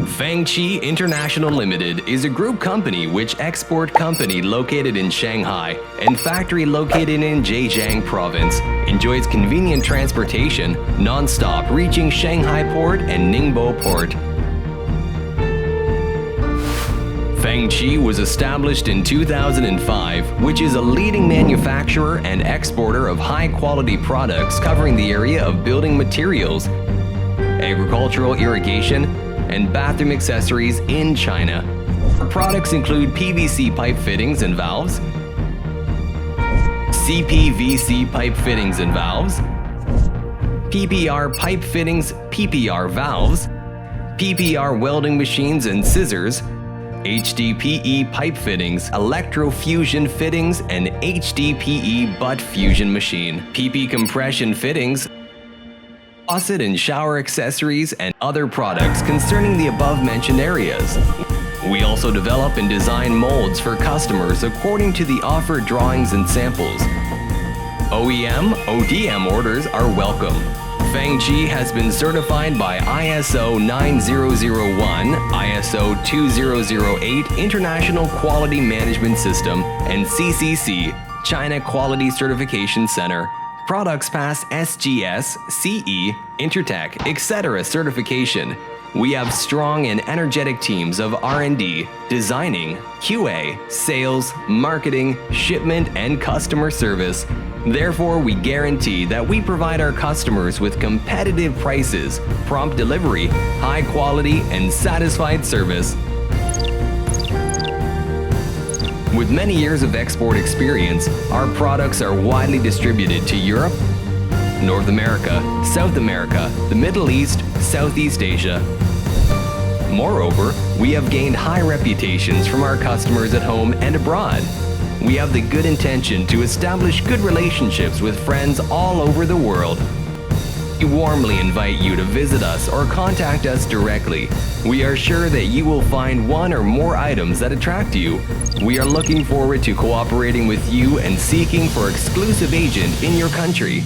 FengQi International Limited is a group company which export company located in Shanghai and factory located in ZheJiang province, enjoys convenient transportation, non-stop reaching Shanghai port and Ningbo port. FengQi was established in 2005, which is a leading manufacturer and exporter of high-quality products covering the area of building materials, agricultural irrigation, and bathroom accessories in China. Our products include PVC pipe fittings and valves, CPVC pipe fittings and valves, PPR pipe fittings, PPR valves, PPR welding machines and scissors, HDPE pipe fittings, electrofusion fittings, and HDPE butt fusion machine, PP compression fittings, faucet and shower accessories, and other products concerning the above-mentioned areas. We also develop and design molds for customers according to the offered drawings and samples. OEM, ODM orders are welcome. FengQi has been certified by ISO 9001, ISO 2008 International Quality Management System, and CCC, China Quality Certification Center. Products pass SGS, CE, Intertech, etc. certification. We have strong and energetic teams of R&D, designing, QA, sales, marketing, shipment, and customer service. Therefore, we guarantee that we provide our customers with competitive prices, prompt delivery, high quality, and satisfied service. With many years of export experience, our products are widely distributed to Europe, North America, South America, the Middle East, Southeast Asia. Moreover, we have gained high reputations from our customers at home and abroad. We have the good intention to establish good relationships with friends all over the world. We warmly invite you to visit us or contact us directly. We are sure that you will find one or more items that attract you. We are looking forward to cooperating with you and seeking for exclusive agent in your country.